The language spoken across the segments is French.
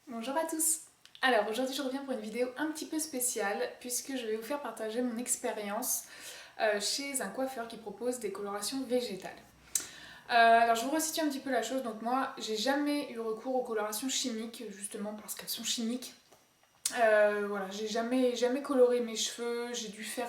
Bonjour à tous. Alors aujourd'hui je reviens pour une vidéo un petit peu spéciale puisque je vais vous faire partager mon expérience chez un coiffeur qui propose des colorations végétales. Alors je vous resitue un petit peu la chose, donc moi j'ai jamais eu recours aux colorations chimiques justement parce qu'elles sont chimiques. Voilà, j'ai jamais coloré mes cheveux, j'ai dû faire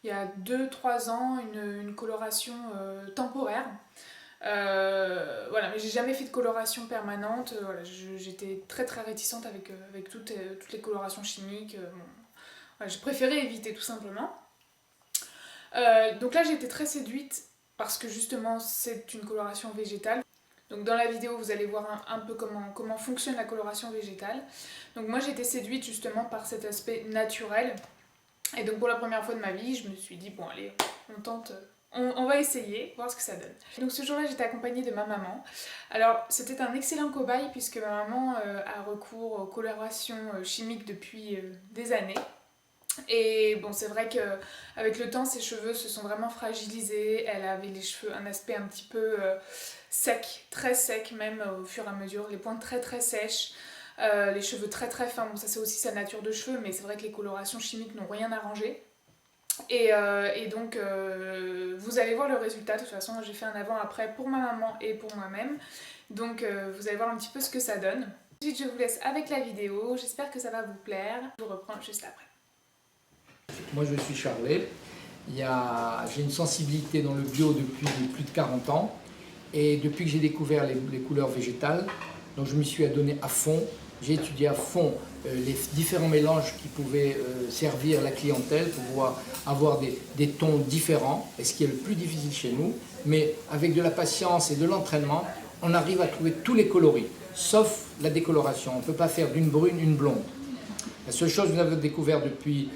il y a 2-3 ans une coloration temporaire. Voilà, mais j'ai jamais fait de coloration permanente. Voilà, j'étais très réticente avec toutes les colorations chimiques. Bon, voilà, j'ai préféré éviter tout simplement. Donc là, j'ai été très séduite parce que justement, c'est une coloration végétale. Donc dans la vidéo, vous allez voir un peu comment fonctionne la coloration végétale. Donc moi, j'ai été séduite justement par cet aspect naturel. Et donc pour la première fois de ma vie, je me suis dit, bon allez, on tente, on va essayer, voir ce que ça donne. Donc ce jour-là, j'étais accompagnée de ma maman. Alors c'était un excellent cobaye puisque ma maman a recours aux colorations chimiques depuis des années. Et bon, c'est vrai qu'avec le temps, ses cheveux se sont vraiment fragilisés. Elle avait les cheveux, un aspect un petit peu sec, très sec même au fur et à mesure, les pointes très sèches. Les cheveux très fins, bon ça c'est aussi sa nature de cheveux, mais c'est vrai que les colorations chimiques n'ont rien arrangé. Et donc vous allez voir le résultat, de toute façon j'ai fait un avant-après pour ma maman et pour moi-même. Donc vous allez voir un petit peu ce que ça donne. Ensuite je vous laisse avec la vidéo, j'espère que ça va vous plaire. Je vous reprends juste après. Moi je suis Charlet, j'ai une sensibilité dans le bio depuis plus de 40 ans et depuis que j'ai découvert les couleurs végétales, donc je m'y suis adonné à fond. J'ai étudié à fond les différents mélanges qui pouvaient servir la clientèle pour pouvoir avoir des tons différents, et ce qui est le plus difficile chez nous, mais avec de la patience et de l'entraînement, on arrive à trouver tous les coloris, sauf la décoloration. On ne peut pas faire d'une brune une blonde. La seule chose que nous avons découvert depuis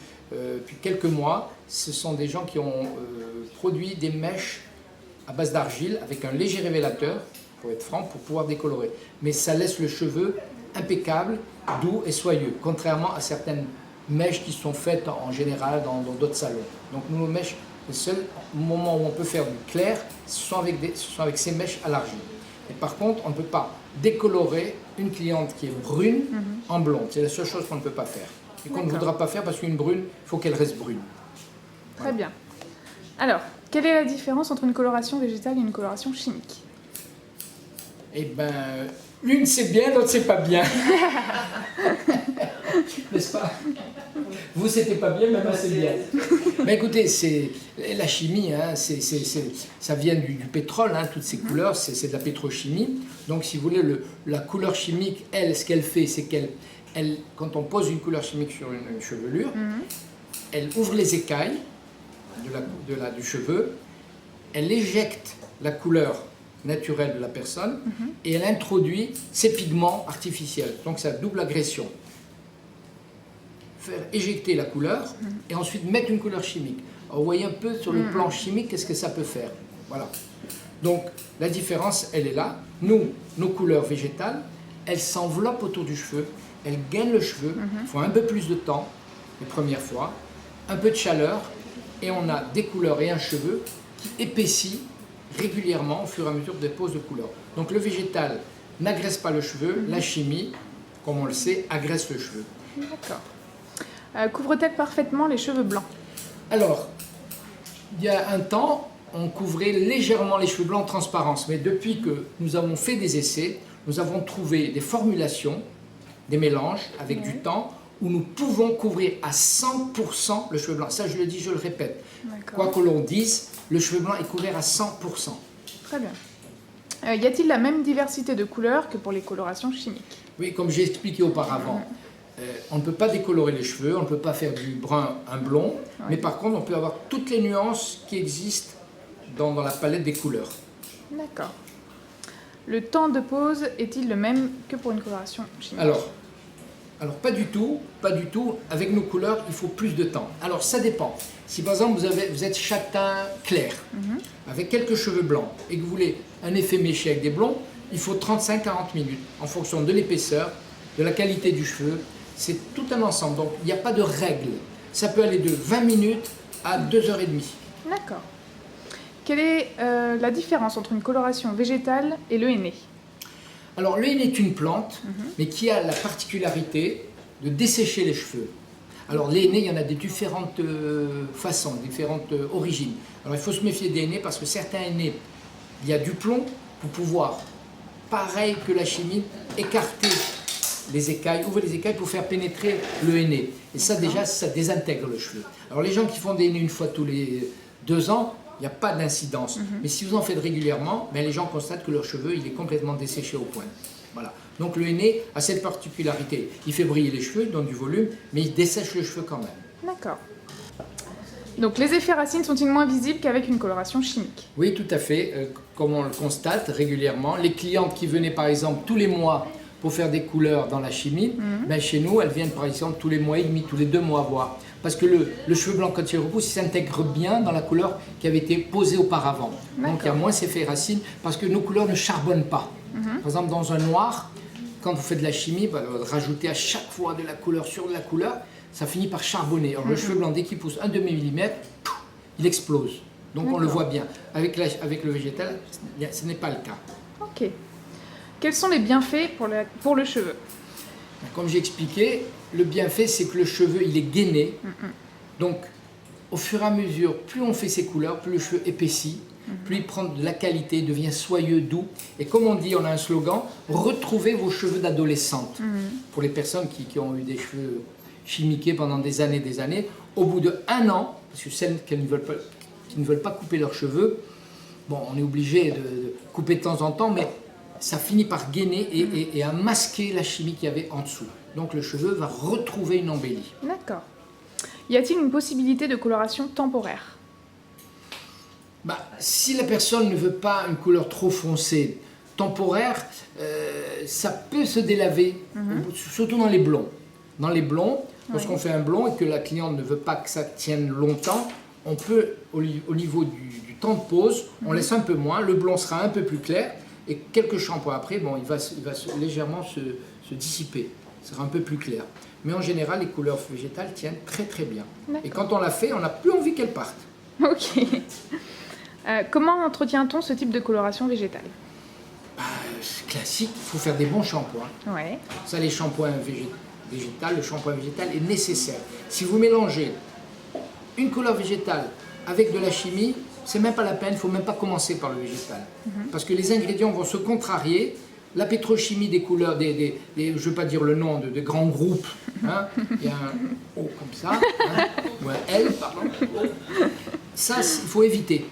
quelques mois, ce sont des gens qui ont produit des mèches à base d'argile avec un léger révélateur, pour être franc, pour pouvoir décolorer. Mais ça laisse le cheveu impeccable, doux et soyeux, contrairement à certaines mèches qui sont faites en général dans d'autres salons. Donc nos mèches, le seul moment où on peut faire du clair, ce sont avec ces mèches à l'argile. Et par contre, on ne peut pas décolorer une cliente qui est brune en blonde. C'est la seule chose qu'on ne peut pas faire. Et qu'on ne voudra pas faire parce qu'une brune, il faut qu'elle reste brune. Très bien. Alors, quelle est la différence entre une coloration végétale et une coloration chimique? Eh bien, l'une c'est bien, l'autre c'est pas bien. N'est-ce pas? Vous c'était pas bien, mais moi c'est bien. Mais écoutez, c'est la chimie, hein, ça vient du pétrole, hein, toutes ces couleurs, c'est de la pétrochimie. Donc si vous voulez, la couleur chimique, elle, ce qu'elle fait, c'est quand on pose une couleur chimique sur une chevelure, elle ouvre les écailles du cheveu, elle éjecte la couleur naturelle de la personne et elle introduit ses pigments artificiels. Donc ça double agression. Faire éjecter la couleur et ensuite mettre une couleur chimique. Alors, vous voyez un peu sur le plan chimique qu'est-ce que ça peut faire. Voilà. Donc la différence, elle est là. Nous, nos couleurs végétales, elles s'enveloppent autour du cheveu, elles gainent le cheveu, il faut un peu plus de temps les premières fois, un peu de chaleur et on a des couleurs et un cheveu qui épaissit régulièrement au fur et à mesure des poses de couleurs. Donc le végétal n'agresse pas le cheveu, la chimie, comme on le sait, agresse le cheveu. D'accord. Couvre-t-elle parfaitement les cheveux blancs? Alors, il y a un temps, on couvrait légèrement les cheveux blancs en transparence, mais depuis que nous avons fait des essais, nous avons trouvé des formulations, des mélanges avec du temps, où nous pouvons couvrir à 100% le cheveu blanc. Ça, je le dis, je le répète. Quoi que l'on dise, le cheveu blanc est couvert à 100%. Très bien. Y a-t-il la même diversité de couleurs que pour les colorations chimiques? Oui, comme j'ai expliqué auparavant, on ne peut pas décolorer les cheveux, on ne peut pas faire du brun un blond, mais par contre, on peut avoir toutes les nuances qui existent dans la palette des couleurs. D'accord. Le temps de pose est-il le même que pour une coloration chimique? Alors pas du tout. Avec nos couleurs, il faut plus de temps. Alors ça dépend. Si par exemple vous êtes châtain clair, avec quelques cheveux blancs, et que vous voulez un effet méché avec des blonds, il faut 35-40 minutes, en fonction de l'épaisseur, de la qualité du cheveu. C'est tout un ensemble, donc il n'y a pas de règle. Ça peut aller de 20 minutes à 2h30. D'accord. Quelle est la différence entre une coloration végétale et le henné? Alors le henné est une plante, mais qui a la particularité de dessécher les cheveux. Alors les hennées, il y en a de différentes façons, différentes origines. Alors il faut se méfier des hennées parce que certains hennées, il y a du plomb pour pouvoir, pareil que la chimie, écarter les écailles, ouvrir les écailles pour faire pénétrer le henné. Et ça déjà, ça désintègre le cheveu. Alors les gens qui font des hennées une fois tous les 2 ans, il n'y a pas d'incidence. Mais si vous en faites régulièrement, ben les gens constatent que leur cheveu il est complètement desséché au point. Voilà. Donc le henné a cette particularité. Il fait briller les cheveux, il donne du volume, mais il dessèche le cheveu quand même. D'accord. Donc les effets racines sont-ils moins visibles qu'avec une coloration chimique? Oui, tout à fait. Comme on le constate régulièrement, les clientes qui venaient par exemple tous les mois pour faire des couleurs dans la chimie, ben chez nous, elles viennent par exemple tous les mois et demi, tous les 2 mois voire. Parce que le cheveu blanc, quand il repousse, il s'intègre bien dans la couleur qui avait été posée auparavant. Donc il y a moins cet effet racine parce que nos couleurs ne charbonnent pas. Par exemple, dans un noir, quand vous faites de la chimie, rajouter à chaque fois de la couleur sur de la couleur, ça finit par charbonner. Alors le cheveu blanc, dès qu'il pousse un demi-millimètre, il explose. Donc on le voit bien. Avec le végétal, ce n'est pas le cas. Ok. Quels sont les bienfaits pour le cheveu? Comme j'ai expliqué, le bienfait, c'est que le cheveu, il est gainé. Donc, au fur et à mesure, plus on fait ces couleurs, plus le cheveu épaissit, plus il prend de la qualité, devient soyeux, doux. Et comme on dit, on a un slogan, retrouvez vos cheveux d'adolescente. Pour les personnes qui ont eu des cheveux chimiqués pendant des années, au bout d'1 an, parce que celles qui ne veulent pas couper leurs cheveux, bon, on est obligé de couper de temps en temps, mais ça finit par gainer et à masquer la chimie qu'il y avait en dessous. Donc le cheveu va retrouver une embellie. D'accord. Y a-t-il une possibilité de coloration temporaire? Si la personne ne veut pas une couleur trop foncée, temporaire, ça peut se délaver, surtout dans les blonds. Dans les blonds, lorsqu'on fait un blond et que la cliente ne veut pas que ça tienne longtemps, on peut, au niveau du temps de pose, on laisse un peu moins, le blond sera un peu plus clair, et quelques shampoings après, bon, il va légèrement se dissiper, ça sera un peu plus clair. Mais en général, les couleurs végétales tiennent très très bien. Et quand on l'a fait, on n'a plus envie qu'elles partent. Ok. Comment entretient-on ce type de coloration végétale? C'est classique, il faut faire des bons shampoings. Ouais. Ça, les shampoings végétal, le shampoing végétal est nécessaire. Si vous mélangez une couleur végétale avec de la chimie, c'est même pas la peine, il ne faut même pas commencer par le végétal. Parce que les ingrédients vont se contrarier. La pétrochimie des couleurs, je ne veux pas dire le nom de grands groupes, hein, il y a un O comme ça, hein, ou un L, pardon. Ça, il faut éviter.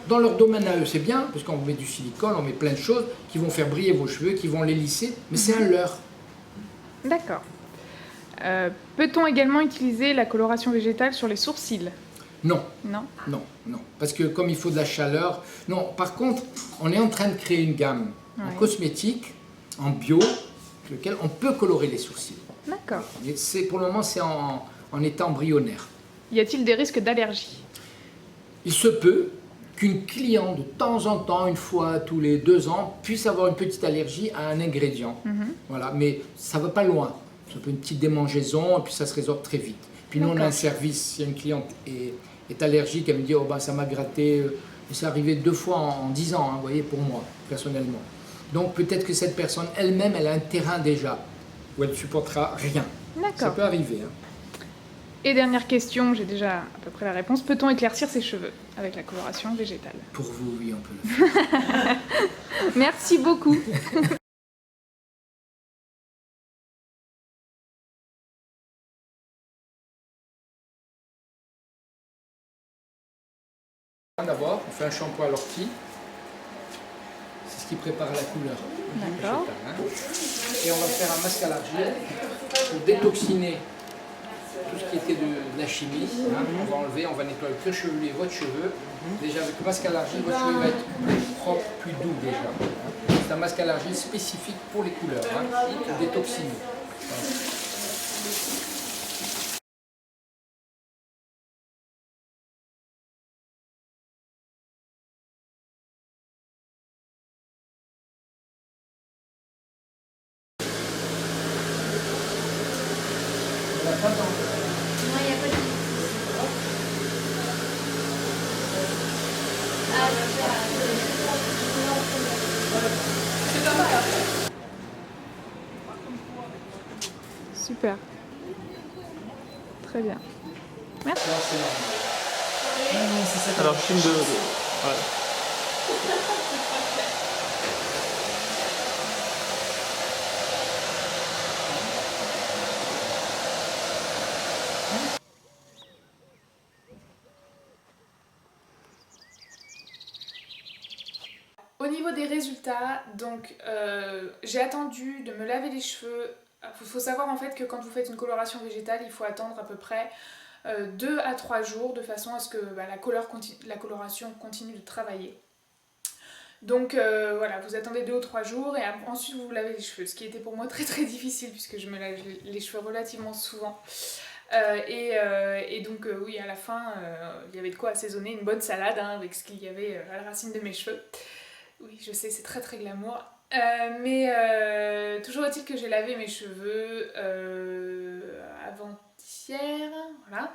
Dans leur domaine à eux, c'est bien, parce qu'on met du silicone, on met plein de choses qui vont faire briller vos cheveux, qui vont les lisser, mais c'est un leurre. D'accord. Peut-on également utiliser la coloration végétale sur les sourcils? Non. Non. Non, non. Parce que comme il faut de la chaleur... Non, par contre, on est en train de créer une gamme en cosmétique, en bio, sur lequel on peut colorer les sourcils. D'accord. Pour le moment, c'est en état embryonnaire. Y a-t-il des risques d'allergie? Il se peut qu'une cliente, de temps en temps, une fois tous les 2 ans, puisse avoir une petite allergie à un ingrédient. Voilà, mais ça ne va pas loin. Ça peut une petite démangeaison et puis ça se résorbe très vite. Puis nous, on a un service, si une cliente est allergique, elle me dit « oh ça m'a gratté ». C'est arrivé 2 fois en 10 ans, hein, vous voyez, pour moi, personnellement. Donc peut-être que cette personne elle-même, elle a un terrain déjà où elle ne supportera rien. Ça peut arriver. Hein. Et dernière question, j'ai déjà à peu près la réponse. Peut-on éclaircir ses cheveux avec la coloration végétale? Pour vous, oui, on peut le faire. Merci beaucoup. D'abord, on fait un shampoing à l'ortie. C'est ce qui prépare la couleur. D'accord. Et on va faire un masque à l'argile pour détoxiner tout ce qui était de la chimie. On va enlever, on va nettoyer le cuir chevelu et votre cheveu. Déjà avec le masque à l'argile, votre cheveu va être plus propre, plus doux déjà. C'est un masque à l'argile spécifique pour les couleurs, pour détoxiner. Non, il n'y a pas de... C'est pas mal. Super. Très bien. Merci. Non, c'est normal. Non, c'est ça. Alors, film de... Ouais. Au niveau des résultats, donc j'ai attendu de me laver les cheveux. Il faut savoir en fait que quand vous faites une coloration végétale, il faut attendre à peu près 2 à 3 jours de façon à ce que la coloration continue de travailler. Donc voilà, vous attendez 2 ou 3 jours et ensuite vous vous lavez les cheveux, ce qui était pour moi très très difficile puisque je me lave les cheveux relativement souvent. Et donc oui, à la fin, il y avait de quoi assaisonner une bonne salade hein, avec ce qu'il y avait à la racine de mes cheveux. Oui, je sais, c'est très très glamour. Mais toujours est-il que j'ai lavé mes cheveux avant-hier, voilà.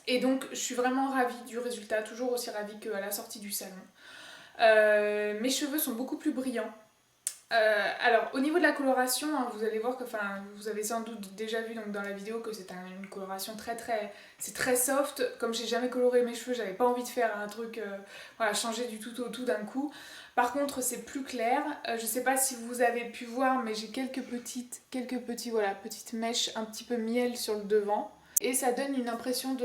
Et donc je suis vraiment ravie du résultat, toujours aussi ravie qu'à la sortie du salon. Mes cheveux sont beaucoup plus brillants. Alors au niveau de la coloration, hein, vous allez voir que, vous avez sans doute déjà vu donc, dans la vidéo que c'est une coloration c'est très soft. Comme j'ai jamais coloré mes cheveux, j'avais pas envie de faire un truc, voilà, changer du tout au tout d'un coup. Par contre c'est plus clair, je sais pas si vous avez pu voir mais j'ai quelques petites mèches un petit peu miel sur le devant. Et ça donne une impression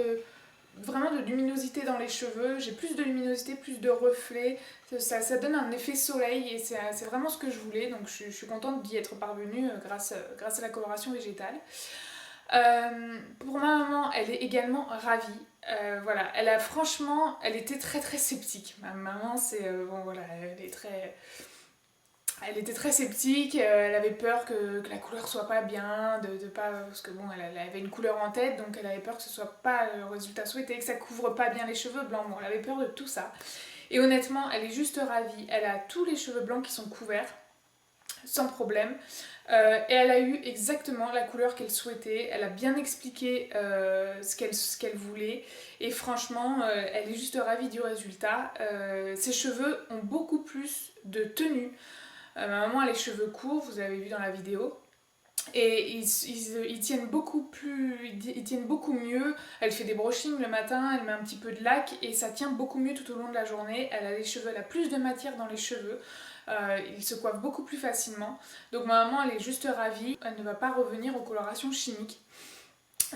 vraiment de luminosité dans les cheveux, j'ai plus de luminosité, plus de reflets, ça donne un effet soleil et c'est vraiment ce que je voulais, donc je suis contente d'y être parvenue grâce à la coloration végétale. Pour ma maman, elle est également ravie. Voilà, elle était très très sceptique. Ma maman, elle était très sceptique, elle avait peur que la couleur soit pas bien, parce que bon, elle avait une couleur en tête, donc elle avait peur que ce soit pas le résultat souhaité, que ça couvre pas bien les cheveux blancs, bon, elle avait peur de tout ça. Et honnêtement, elle est juste ravie, elle a tous les cheveux blancs qui sont couverts, sans problème, et elle a eu exactement la couleur qu'elle souhaitait, elle a bien expliqué ce qu'elle voulait, et franchement, elle est juste ravie du résultat. Ses cheveux ont beaucoup plus de tenue. Ma maman a les cheveux courts, vous avez vu dans la vidéo, et ils tiennent beaucoup mieux. Elle fait des brushings le matin, elle met un petit peu de lac et ça tient beaucoup mieux tout au long de la journée. Elle a plus de matière dans les cheveux, ils se coiffent beaucoup plus facilement. Donc ma maman elle est juste ravie, elle ne va pas revenir aux colorations chimiques.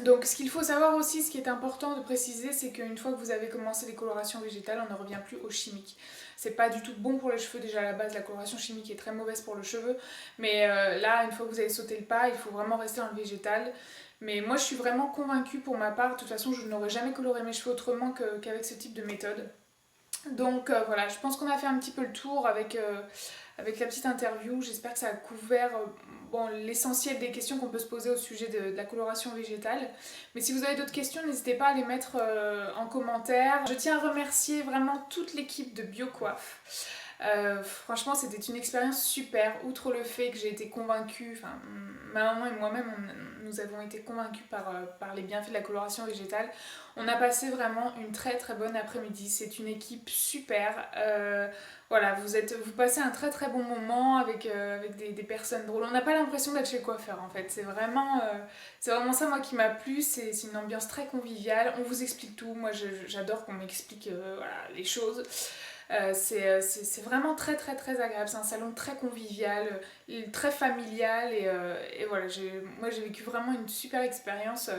Donc ce qu'il faut savoir aussi, ce qui est important de préciser, c'est qu'une fois que vous avez commencé les colorations végétales, on ne revient plus aux chimiques. C'est pas du tout bon pour les cheveux, déjà à la base la coloration chimique est très mauvaise pour le cheveu, mais là une fois que vous avez sauté le pas, il faut vraiment rester dans le végétal. Mais moi je suis vraiment convaincue pour ma part, de toute façon je n'aurais jamais coloré mes cheveux autrement qu'avec ce type de méthode. Donc voilà, je pense qu'on a fait un petit peu le tour avec la petite interview. J'espère que ça a couvert l'essentiel des questions qu'on peut se poser au sujet de la coloration végétale. Mais si vous avez d'autres questions, n'hésitez pas à les mettre en commentaire. Je tiens à remercier vraiment toute l'équipe de BioCoiffe. Franchement c'était une expérience super, outre le fait que j'ai été convaincue, ma maman et moi-même nous avons été convaincus par les bienfaits de la coloration végétale. On a passé vraiment une très très bonne après-midi, c'est une équipe super, voilà, vous passez un très très bon moment avec des personnes drôles. On n'a pas l'impression d'être chez le coiffeur en fait, c'est vraiment ça moi qui m'a plu, c'est une ambiance très conviviale, on vous explique tout, moi j'adore qu'on m'explique les choses. C'est vraiment très très très agréable, c'est un salon très convivial, très familial et voilà, moi j'ai vécu vraiment une super expérience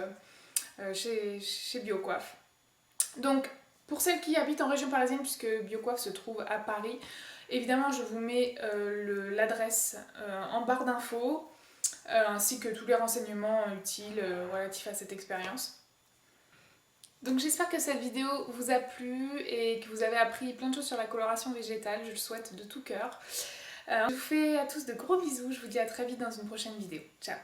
chez BioCoiffe. Donc pour celles qui habitent en région parisienne, puisque BioCoiffe se trouve à Paris, évidemment je vous mets l'adresse en barre d'infos, ainsi que tous les renseignements utiles relatifs à cette expérience. Donc j'espère que cette vidéo vous a plu et que vous avez appris plein de choses sur la coloration végétale, je le souhaite de tout cœur. Je vous fais à tous de gros bisous, je vous dis à très vite dans une prochaine vidéo. Ciao!